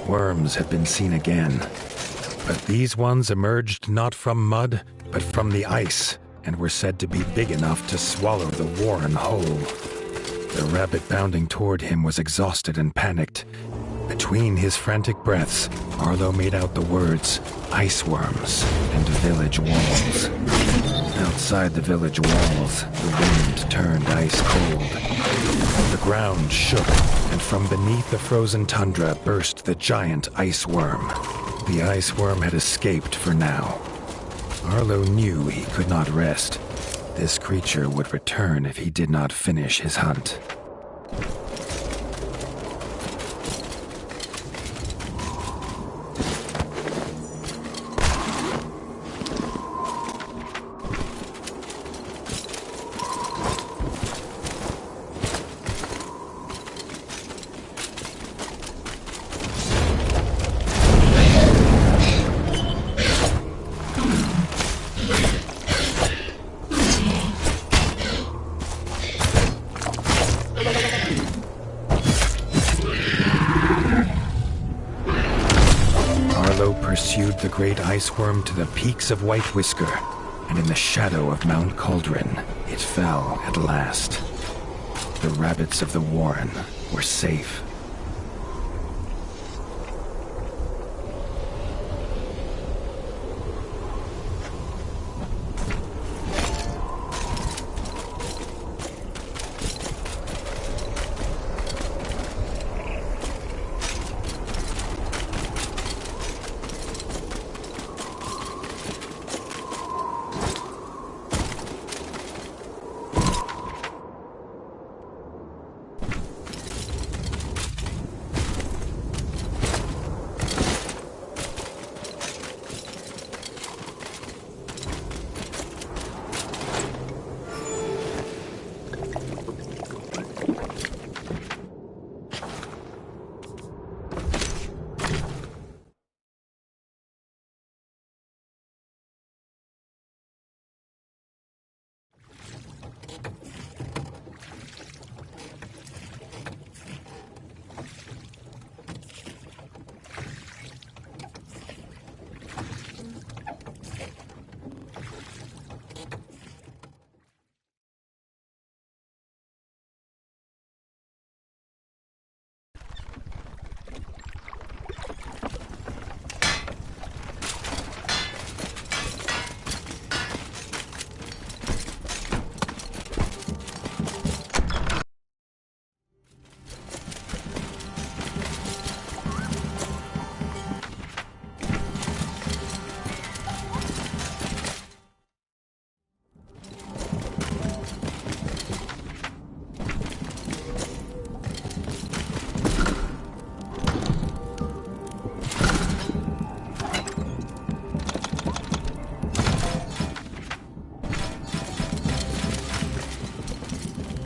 Worms had been seen again, but these ones emerged not from mud, but from the ice, and were said to be big enough to swallow the warren whole. The rabbit bounding toward him was exhausted and panicked. Between his frantic breaths, Arlo made out the words, ice worms and village walls. Outside the village walls, the wind turned ice cold. The ground shook, and from beneath the frozen tundra burst the giant ice worm. The ice worm had escaped for now. Arlo knew he could not rest. This creature would return if he did not finish his hunt. Pursued the great ice worm to the peaks of White Whisker, and in the shadow of Mount Cauldron, it fell at last. The rabbits of the warren were safe.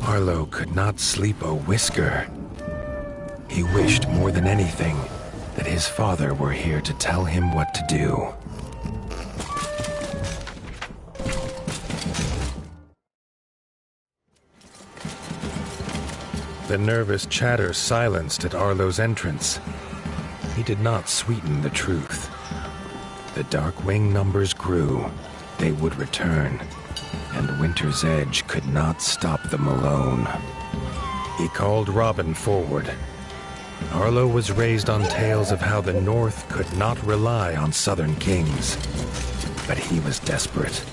Arlo could not sleep a whisker. He wished more than anything that his father were here to tell him what to do. The nervous chatter silenced at Arlo's entrance. He did not sweeten the truth. The Darkwing numbers grew. They would return, and Winter's Edge could not stop them alone. He called Robin forward. Arlo was raised on tales of how the North could not rely on Southern kings. But he was desperate.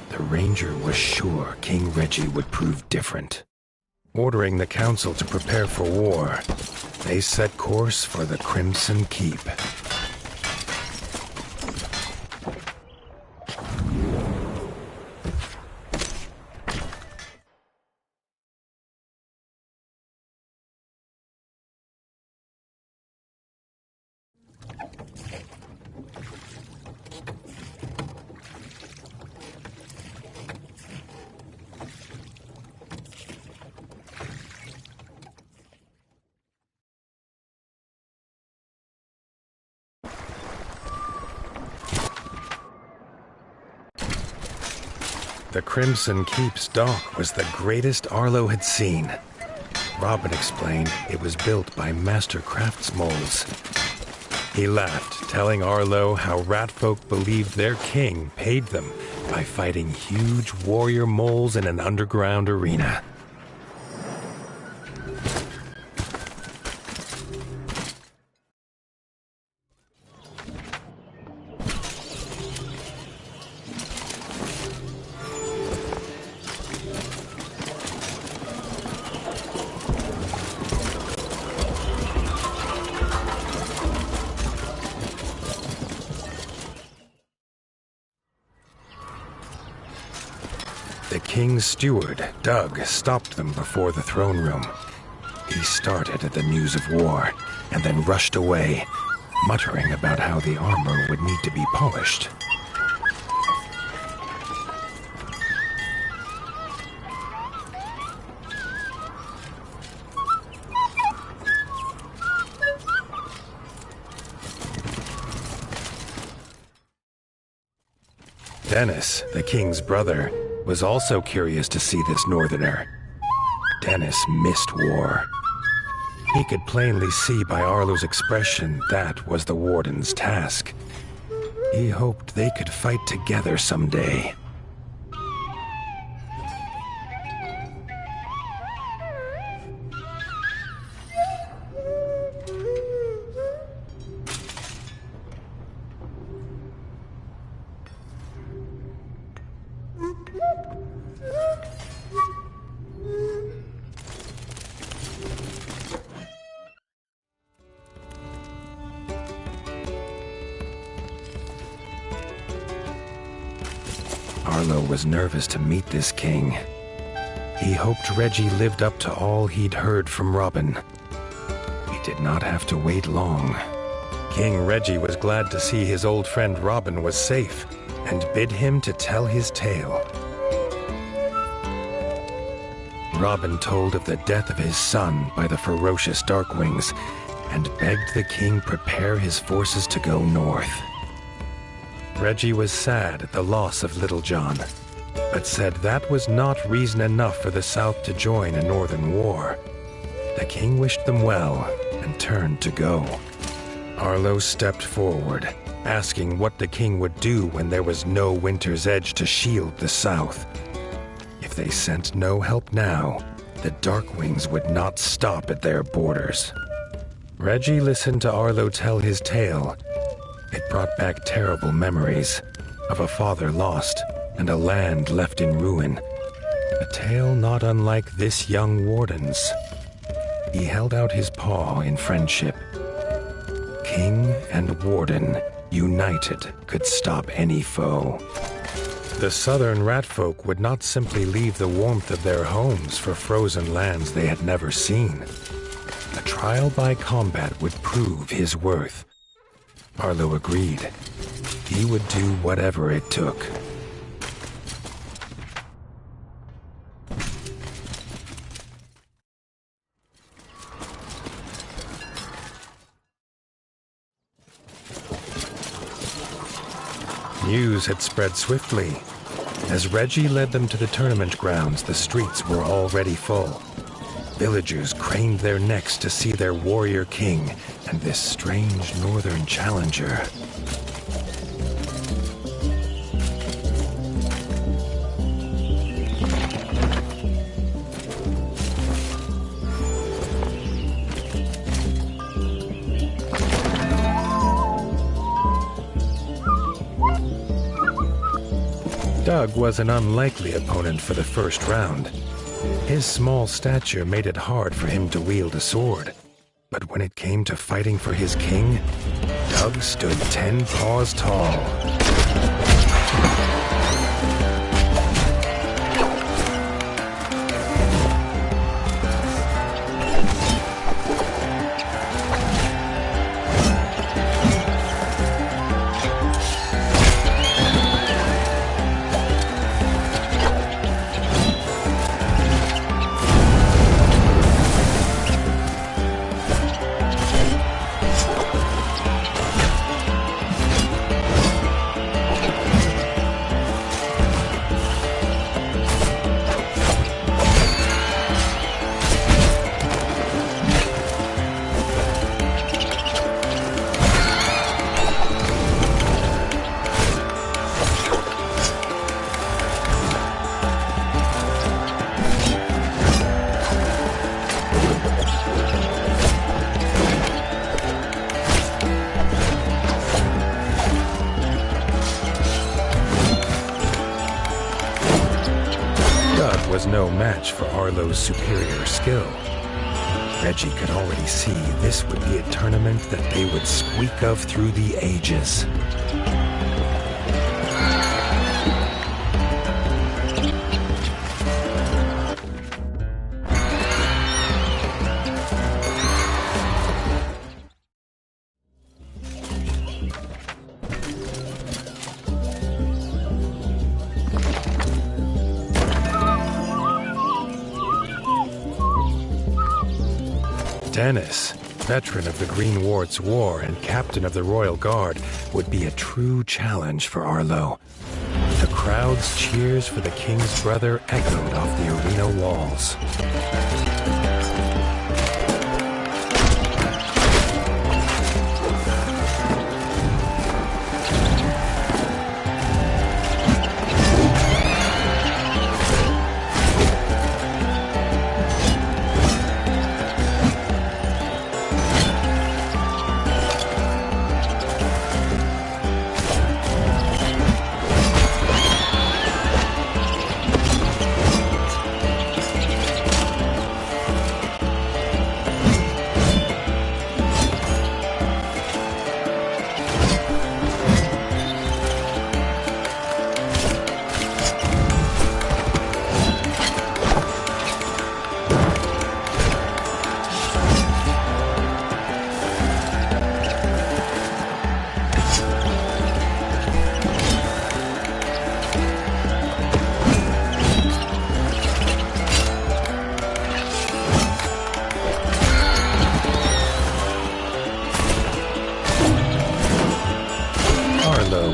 The Ranger was sure King Reggie would prove different. Ordering the council to prepare for war, they set course for the Crimson Keep. The Crimson Keep's dock was the greatest Arlo had seen. Robin explained it was built by master craftsmoles. He laughed, telling Arlo how ratfolk believed their king paid them by fighting huge warrior moles in an underground arena. The king's steward, Doug, stopped them before the throne room. He started at the news of war, and then rushed away, muttering about how the armor would need to be polished. Dennis, the king's brother, was also curious to see this northerner. Dennis missed war. He could plainly see by Arlo's expression that was the warden's task. He hoped they could fight together someday. Arlo was nervous to meet this king. He hoped Reggie lived up to all he'd heard from Robin. He did not have to wait long. King Reggie was glad to see his old friend Robin was safe, and bid him to tell his tale. Robin told of the death of his son by the ferocious Darkwings, and begged the king prepare his forces to go north. Reggie was sad at the loss of Little John, but said that was not reason enough for the South to join a northern war. The king wished them well and turned to go. Arlo stepped forward, asking what the king would do when there was no Winter's Edge to shield the South. If they sent no help now, the Darkwings would not stop at their borders. Reggie listened to Arlo tell his tale. It brought back terrible memories of a father lost and a land left in ruin. A tale not unlike this young warden's. He held out his paw in friendship. King and warden, united, could stop any foe. The southern ratfolk would not simply leave the warmth of their homes for frozen lands they had never seen. A trial by combat would prove his worth. Arlo agreed. He would do whatever it took. News had spread swiftly. As Reggie led them to the tournament grounds, the streets were already full. Villagers craned their necks to see their warrior king and this strange northern challenger. Doug was an unlikely opponent for the first round. His small stature made it hard for him to wield a sword. But when it came to fighting for his king, Doug stood 10 paws tall. was no match for Arlo's superior skill. Reggie could already see this would be a tournament that they would speak of through the ages. Dennis, veteran of the Green Ward's War and captain of the Royal Guard, would be a true challenge for Arlo. The crowd's cheers for the king's brother echoed off the arena walls.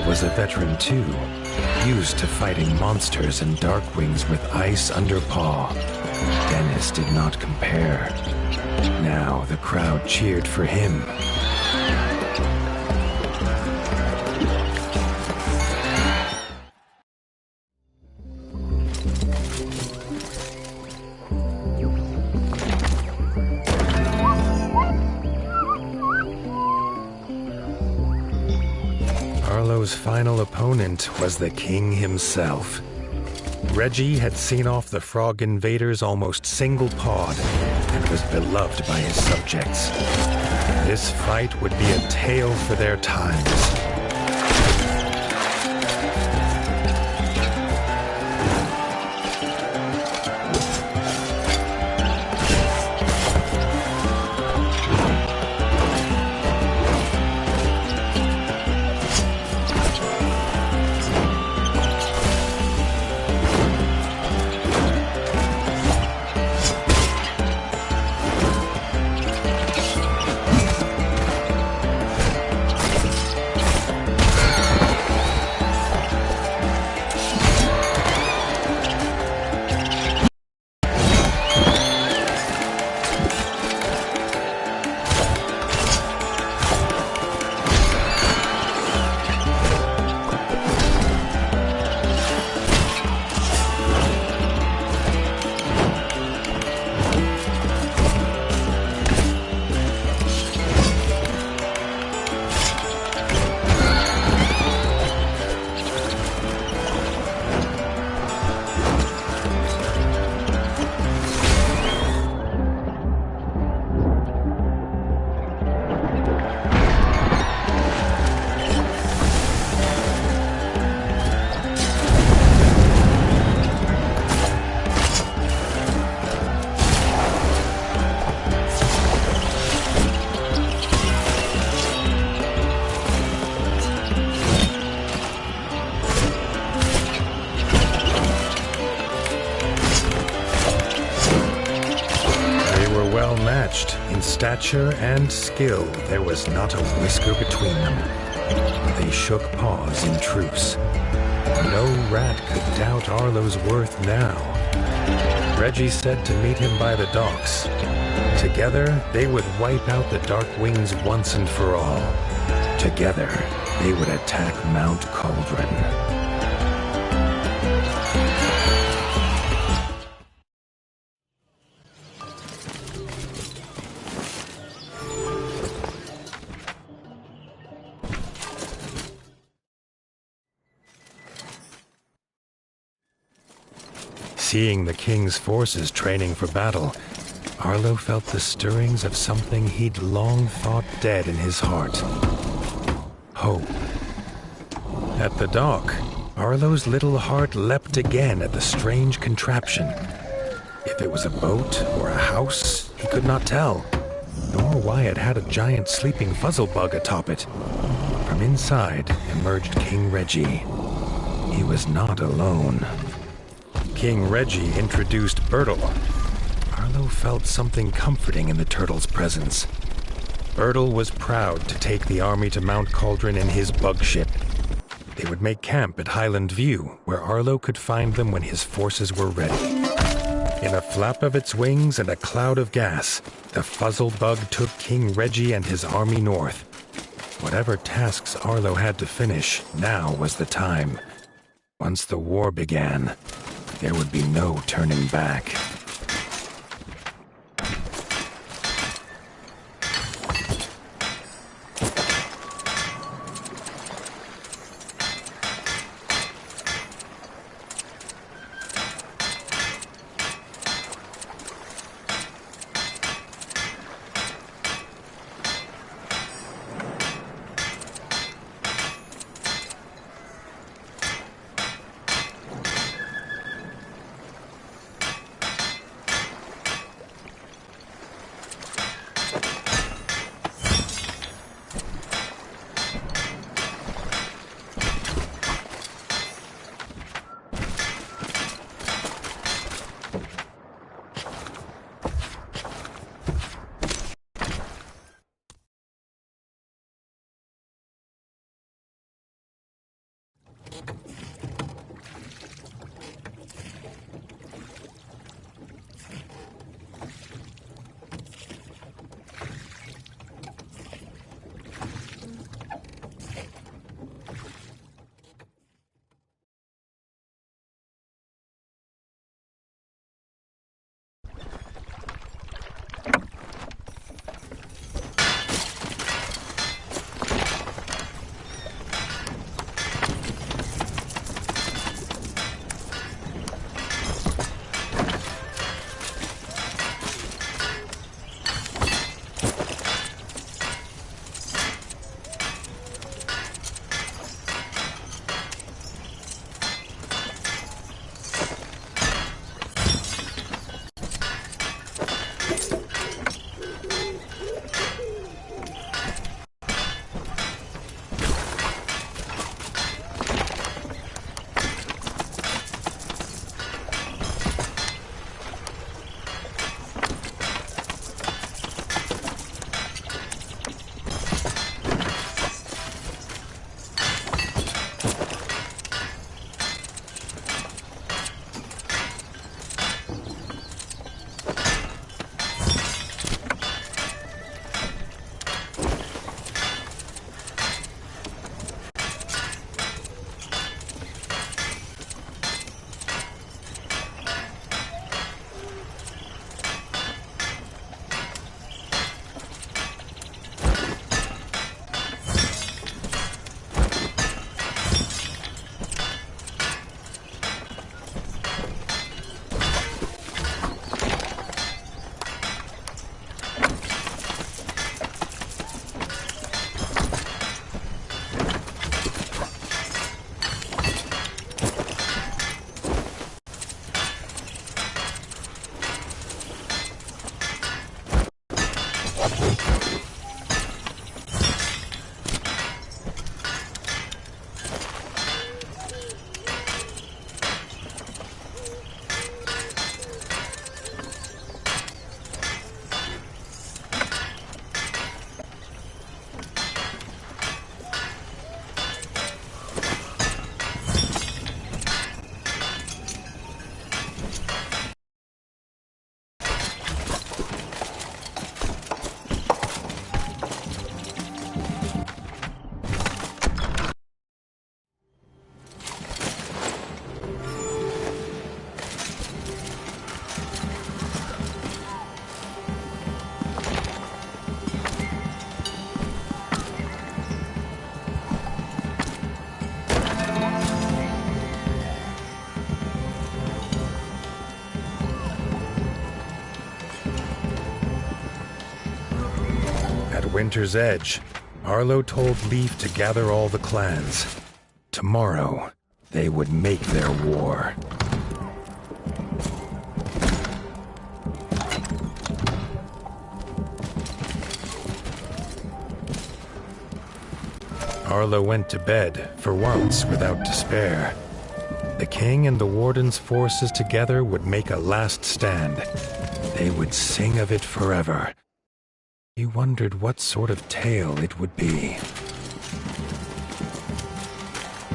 Was a veteran too, used to fighting monsters and Darkwings with ice under paw. Dennis did not compare. Now the crowd cheered for him. Arlo's final opponent was the king himself. Reggie had seen off the frog invaders almost single-pawed and was beloved by his subjects. This fight would be a tale for their times. In stature and skill, there was not a whisker between them. They shook paws in truce. No rat could doubt Arlo's worth now. Reggie said to meet him by the docks. Together, they would wipe out the Darkwings once and for all. Together, they would attack Mount Cauldron. Seeing the king's forces training for battle, Arlo felt the stirrings of something he'd long thought dead in his heart. Hope. At the dock, Arlo's little heart leapt again at the strange contraption. If it was a boat or a house, he could not tell, nor why it had a giant sleeping fuzzle bug atop it. From inside emerged King Reggie. He was not alone. King Reggie introduced Bertle. Arlo felt something comforting in the turtle's presence. Bertle was proud to take the army to Mount Cauldron in his bug ship. They would make camp at Highland View, where Arlo could find them when his forces were ready. In a flap of its wings and a cloud of gas, the fuzzle bug took King Reggie and his army north. Whatever tasks Arlo had to finish, now was the time. Once the war began, there would be no turning back. Winter's Edge, Arlo told Leif to gather all the clans. Tomorrow, they would make their war. Arlo went to bed, for once, without despair. The king and the warden's forces together would make a last stand. They would sing of it forever. He wondered what sort of tale it would be.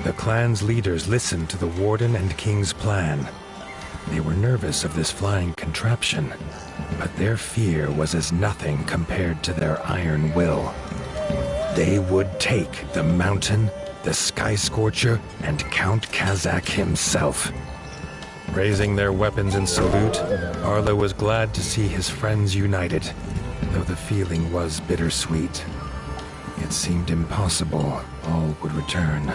The clan's leaders listened to the warden and king's plan. They were nervous of this flying contraption, but their fear was as nothing compared to their iron will. They would take the mountain, the Sky Scorcher, and Count Kazak himself. Raising their weapons in salute, Arlo was glad to see his friends united, though the feeling was bittersweet. It seemed impossible all would return.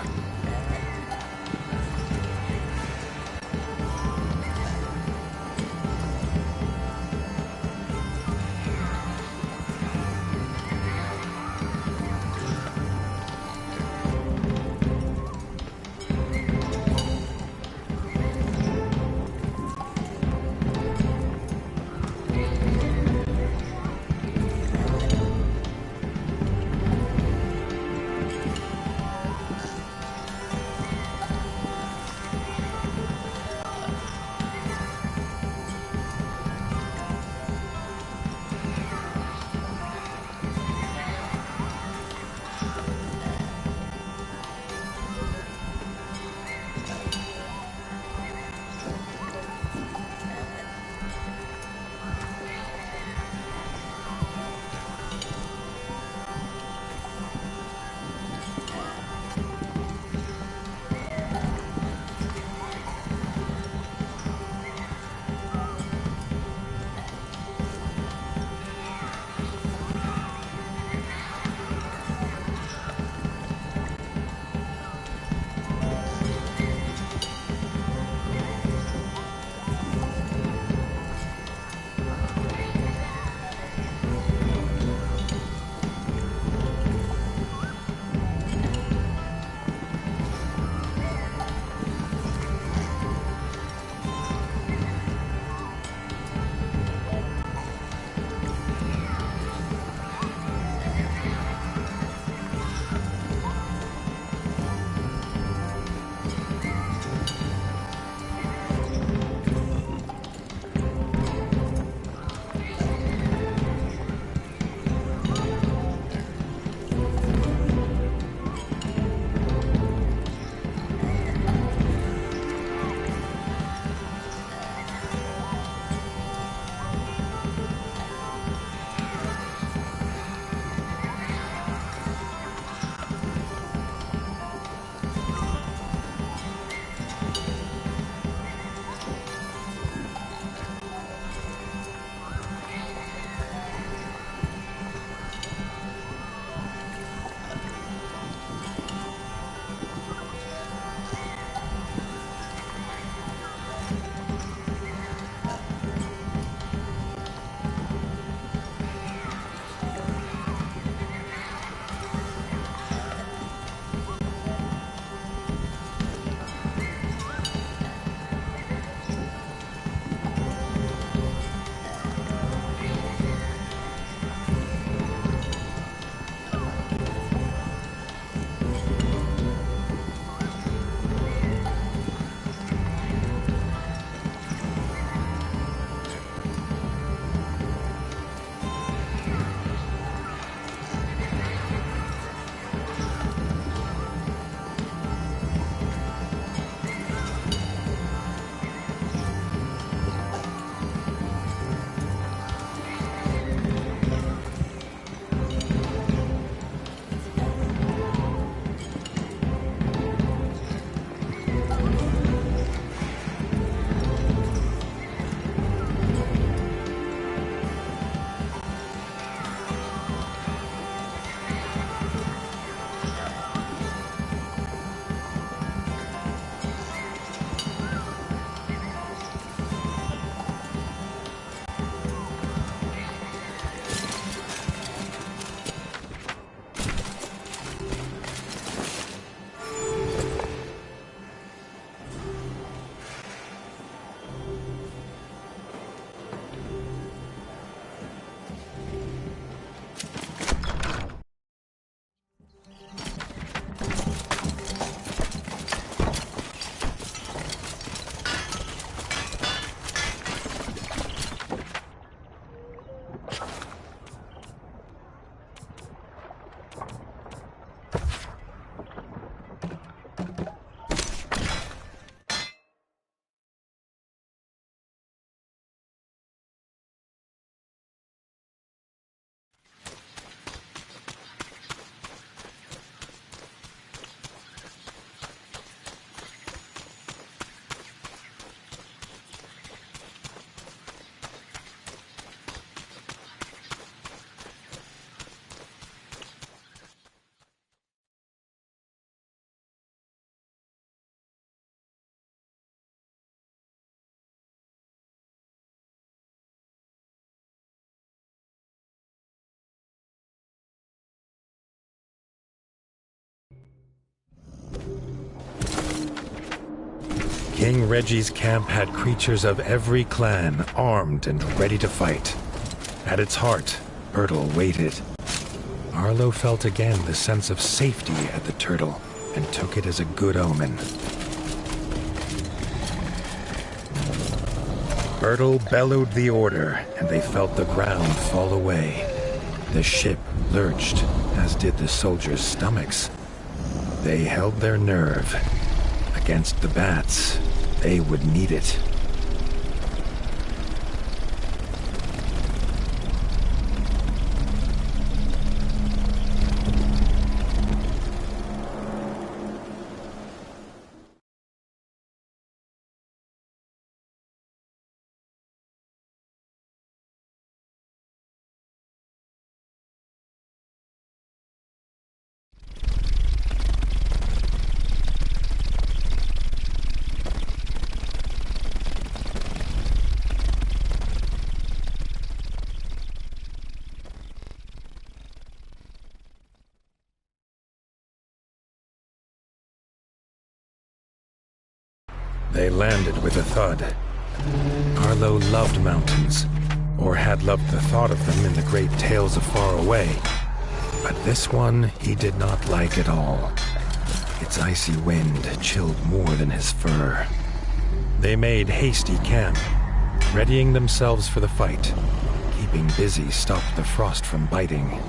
King Reggie's camp had creatures of every clan, armed and ready to fight. At its heart, Bertel waited. Arlo felt again the sense of safety at the turtle, and took it as a good omen. Bertel bellowed the order, and they felt the ground fall away. The ship lurched, as did the soldiers' stomachs. They held their nerve. Against the bats, they would need it. They landed with a thud. Arlo loved mountains, or had loved the thought of them in the great tales of far away. But this one he did not like at all. Its icy wind chilled more than his fur. They made hasty camp, readying themselves for the fight. Keeping busy stopped the frost from biting.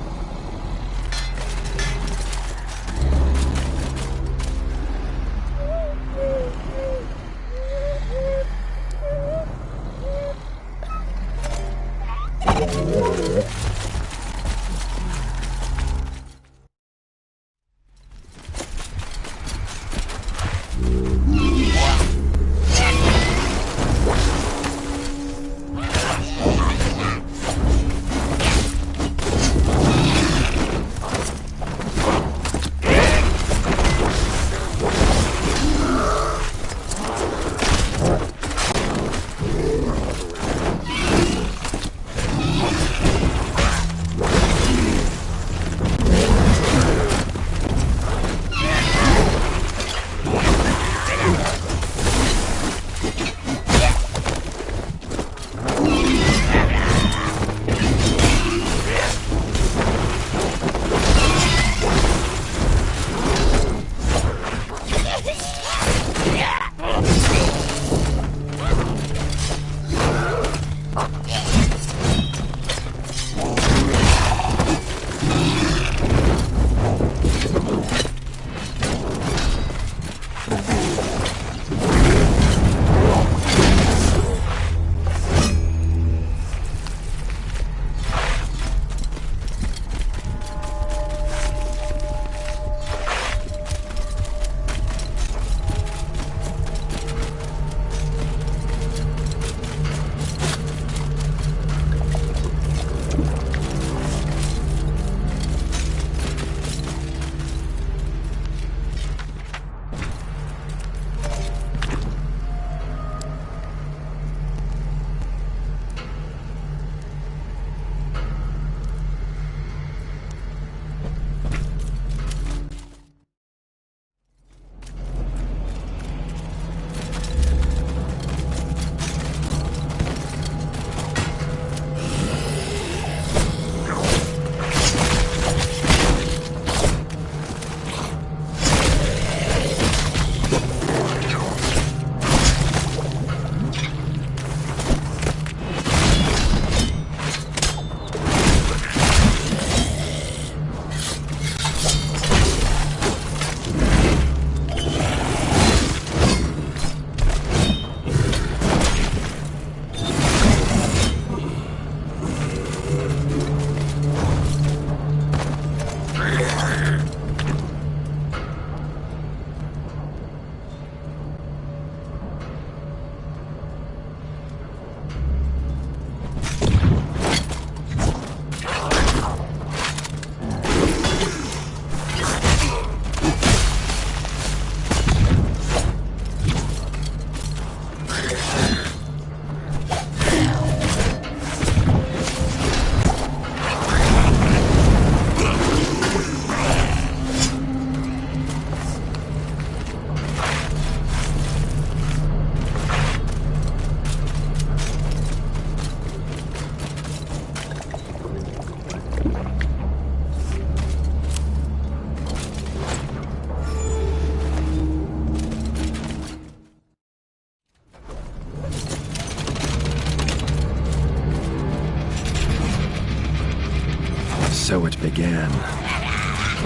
So it began.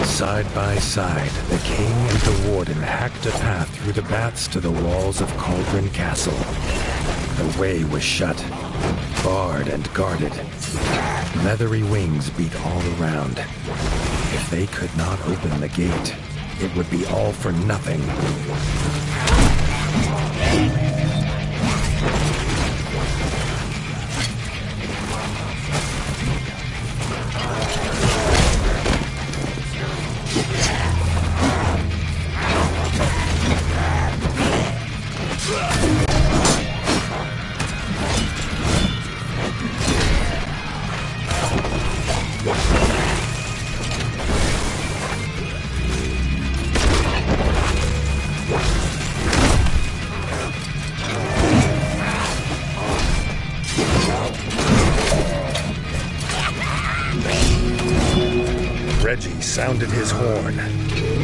Side by side, the king and the warden hacked a path through the baths to the walls of Cauldron Castle. The way was shut, barred and guarded. Leathery wings beat all around. If they could not open the gate, it would be all for nothing. Reggie sounded his horn.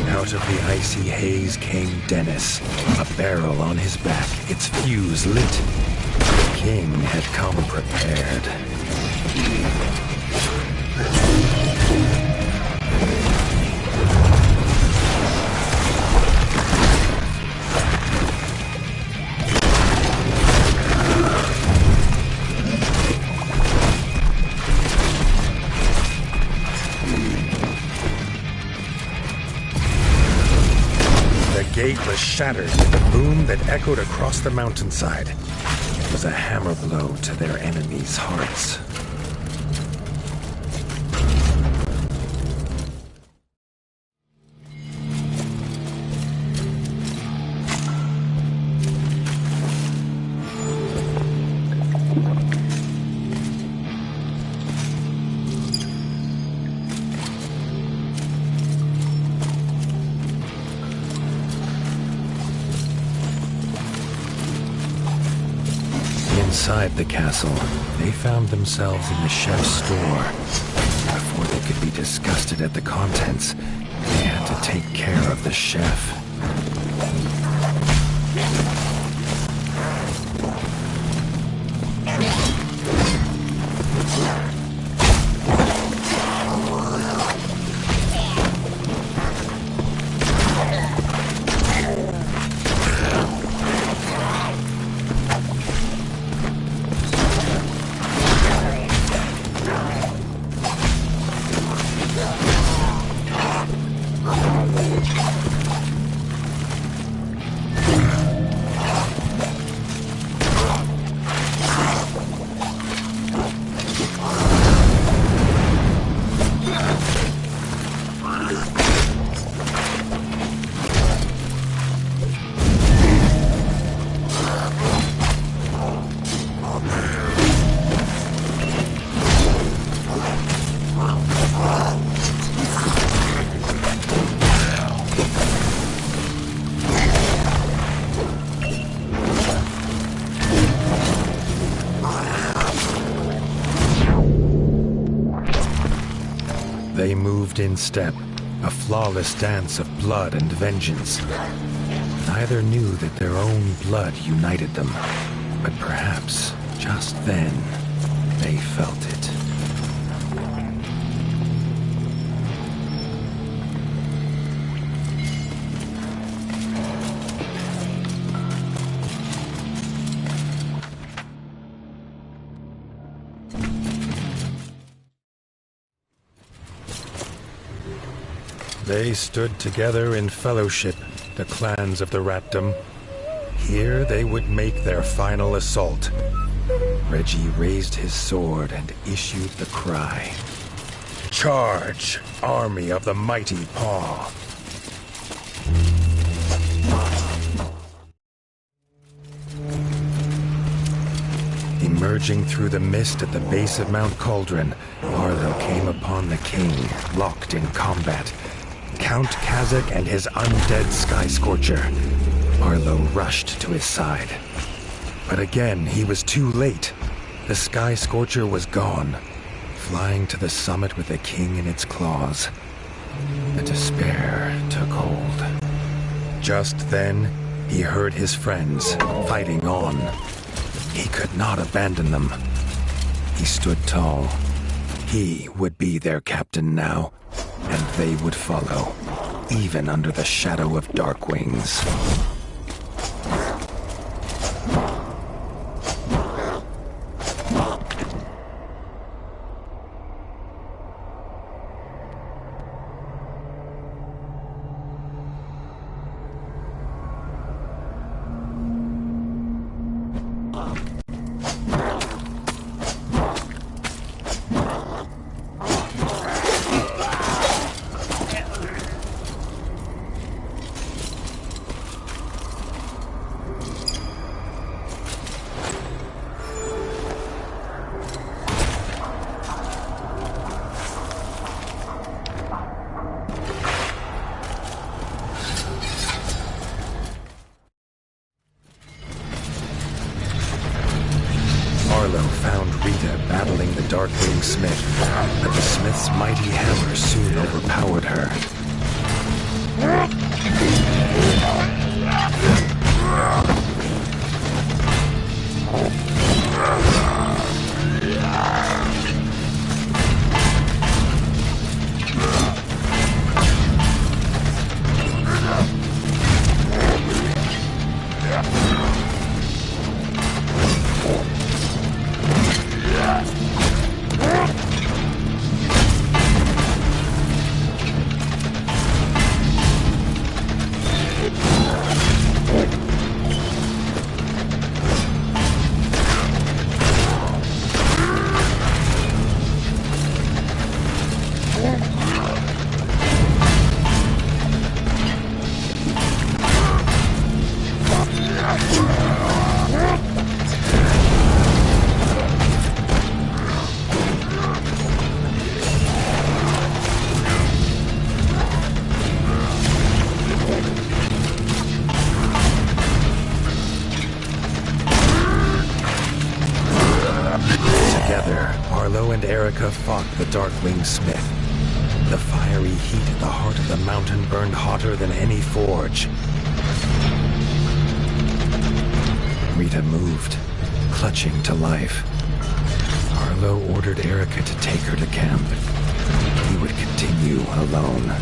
Out of the icy haze came Dennis, a barrel on his back, its fuse lit. The king had come prepared. The gate was shattered with a boom that echoed across the mountainside. It was a hammer blow to their enemies' hearts. Inside the castle, they found themselves in the chef's store. Before they could be disgusted at the contents, they had to take care of the chef. They moved in step, a flawless dance of blood and vengeance. Neither knew that their own blood united them, but perhaps, just then, they felt it. They stood together in fellowship, the clans of the Ratdom. Here they would make their final assault. Reggie raised his sword and issued the cry. Charge, army of the mighty paw! Emerging through the mist at the base of Mount Cauldron, Arlo came upon the king, locked in combat. Count Kazakh and his undead Sky Scorcher. Arlo rushed to his side. But again, he was too late. The Sky Scorcher was gone, flying to the summit with the king in its claws. The despair took hold. Just then, he heard his friends fighting on. He could not abandon them. He stood tall. He would be their captain now, and they would follow, even under the shadow of dark wings. Darkwing Smith, but the Smith's mighty hammer soon overpowered her. Fought the Darkwing Smith. The fiery heat at the heart of the mountain burned hotter than any forge. Rita moved, clutching to life. Arlo ordered Erica to take her to camp. He would continue alone.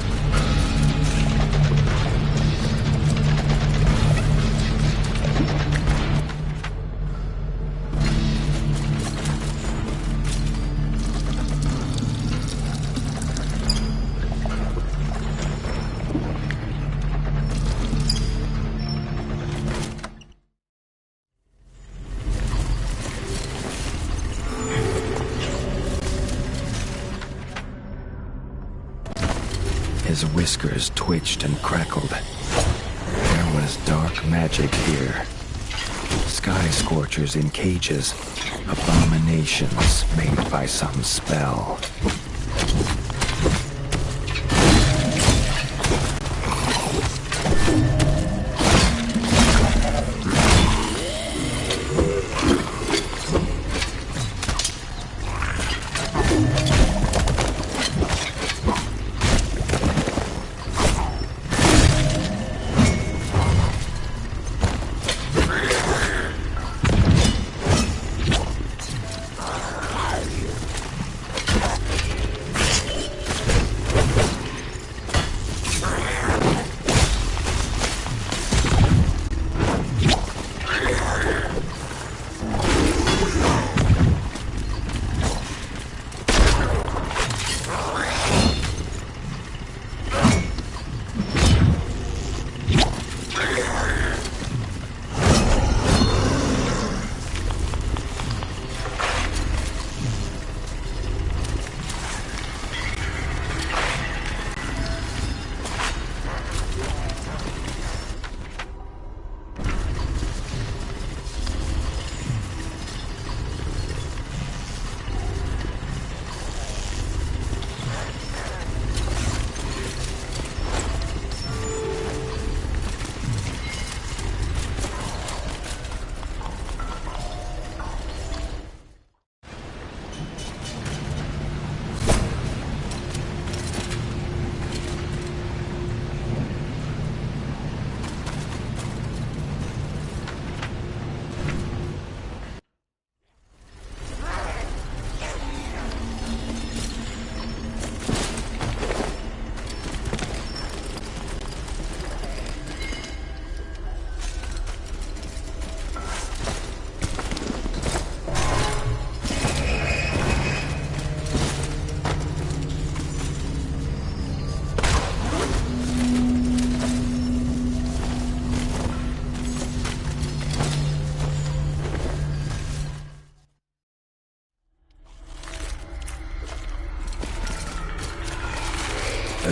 His whiskers twitched and crackled. There was dark magic here. Sky scorchers in cages, abominations made by some spell.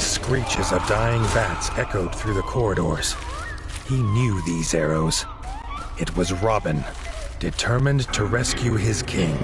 The screeches of dying bats echoed through the corridors. He knew these arrows. It was Robin, determined to rescue his king.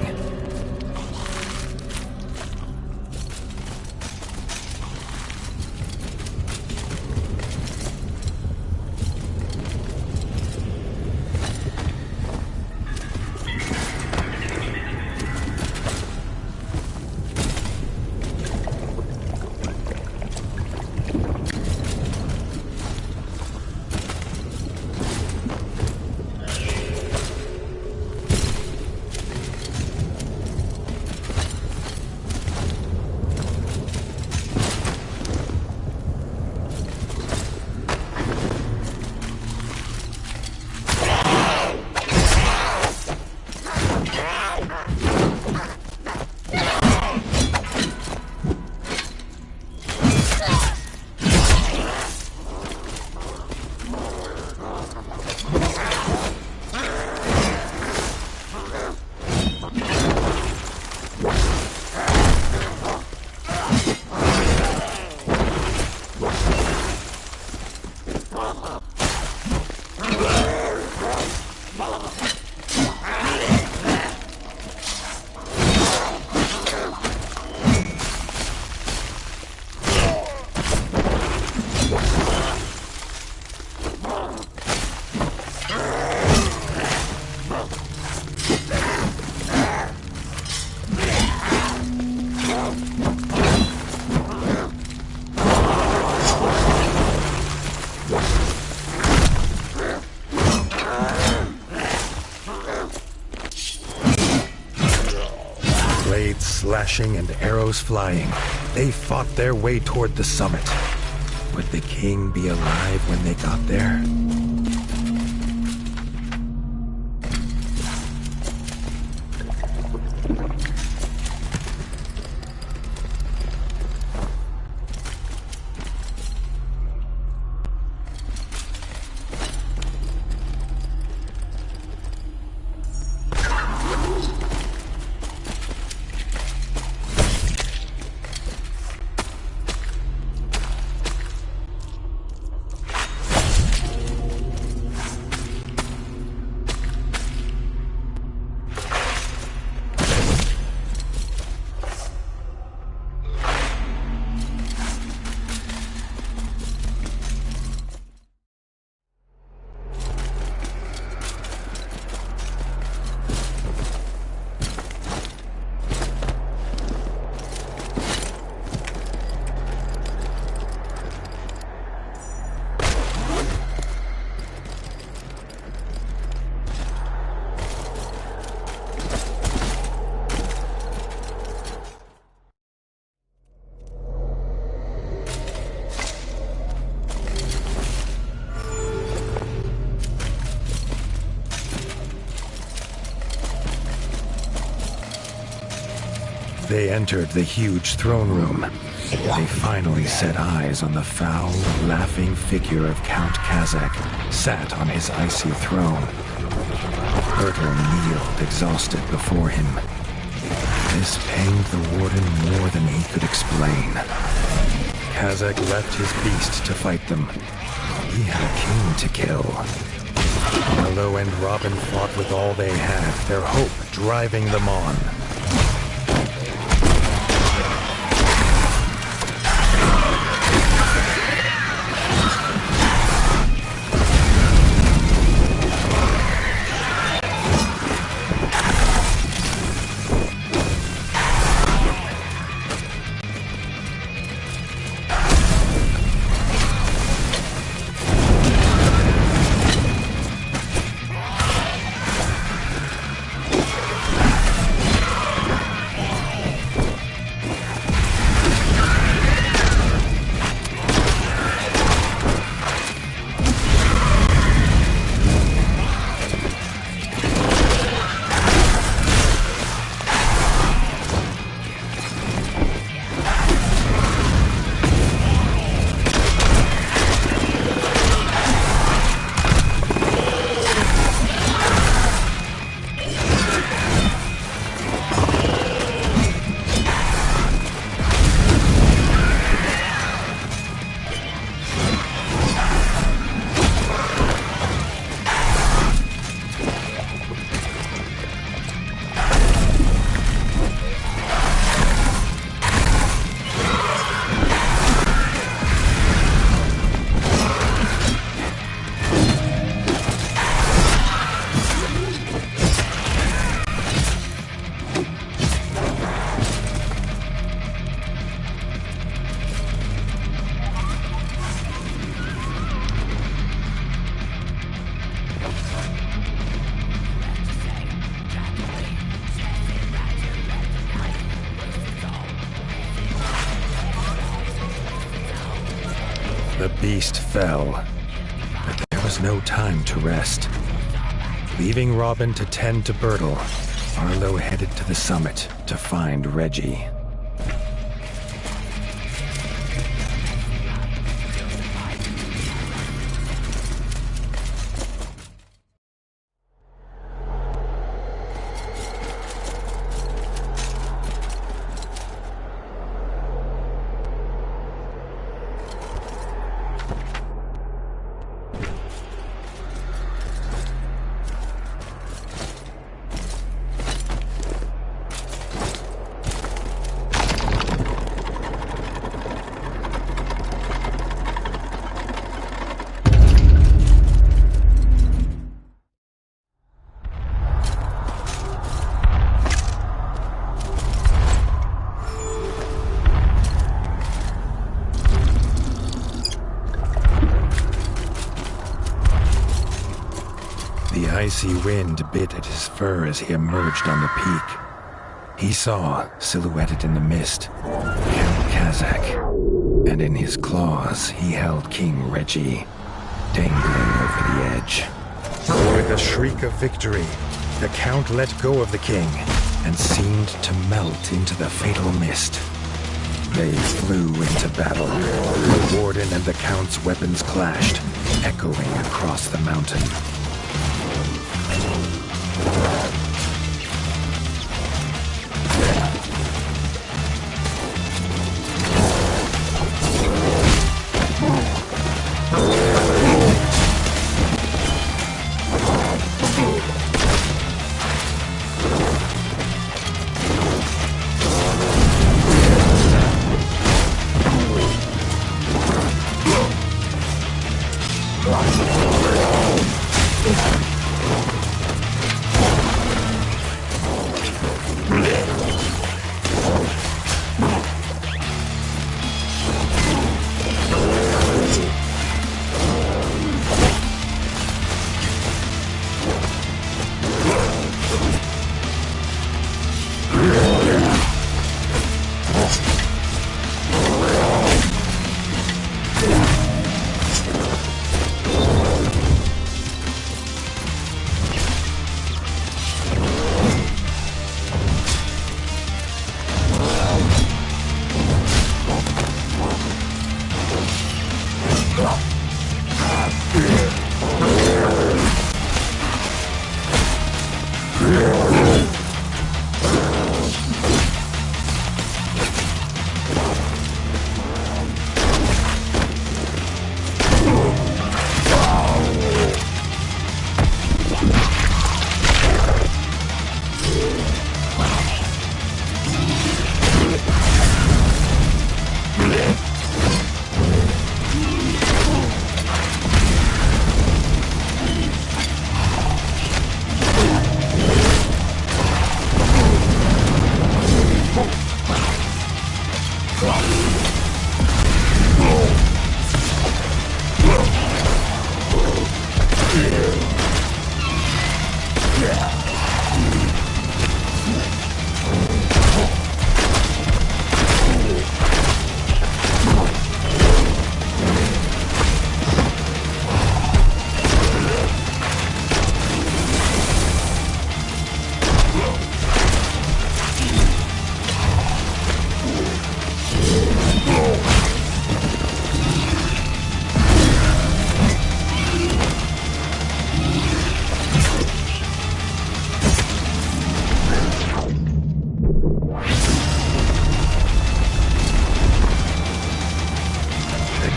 Blades slashing and arrows flying, they fought their way toward the summit. Would the king be alive when they got there? They entered the huge throne room. They finally set eyes on the foul, laughing figure of Count Kazak, sat on his icy throne. Bertel kneeled exhausted before him. This pained the warden more than he could explain. Kazak left his beast to fight them. He had a king to kill. Arlo and Robin fought with all they had, their hope driving them on. beast fell, but there was no time to rest. Leaving Robin to tend to Bertle, Arlo headed to the summit to find Reggie. The icy wind bit at his fur as he emerged on the peak. He saw, silhouetted in the mist, Count Kazakh, and in his claws he held King Reggie, dangling over the edge. With a shriek of victory, the Count let go of the king and seemed to melt into the fatal mist. They flew into battle. The Warden and the Count's weapons clashed, echoing across the mountain.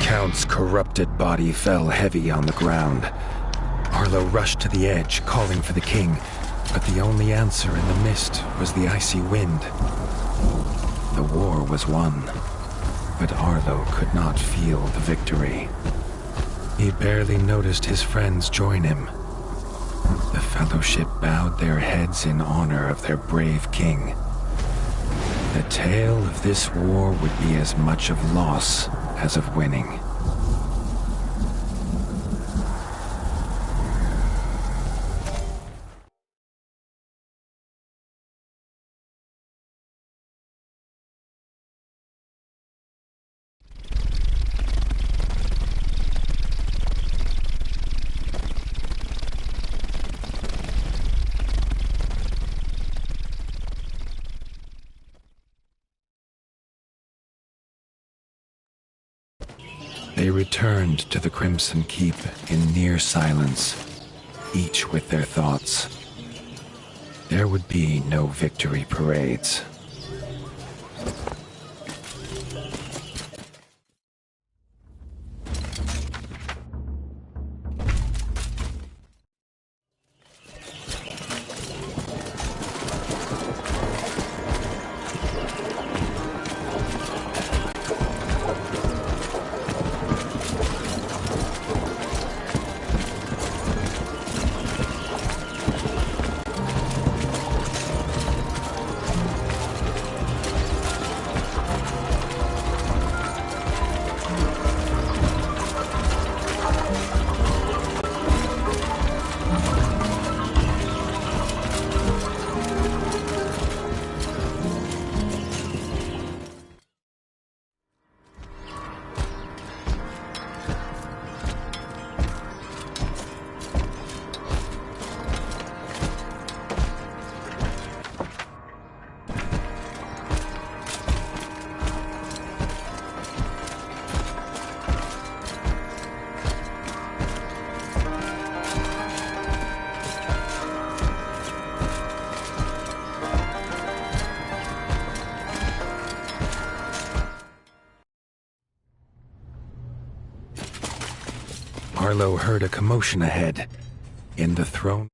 Count's corrupted body fell heavy on the ground. Arlo rushed to the edge, calling for the king, but the only answer in the mist was the icy wind. The war was won, but Arlo could not feel the victory. He barely noticed his friends join him. The Fellowship bowed their heads in honor of their brave king. The tale of this war would be as much of loss as of winning. They returned to the Crimson Keep in near silence, each with their thoughts. There would be no victory parades. Arlo heard a commotion ahead. In the throne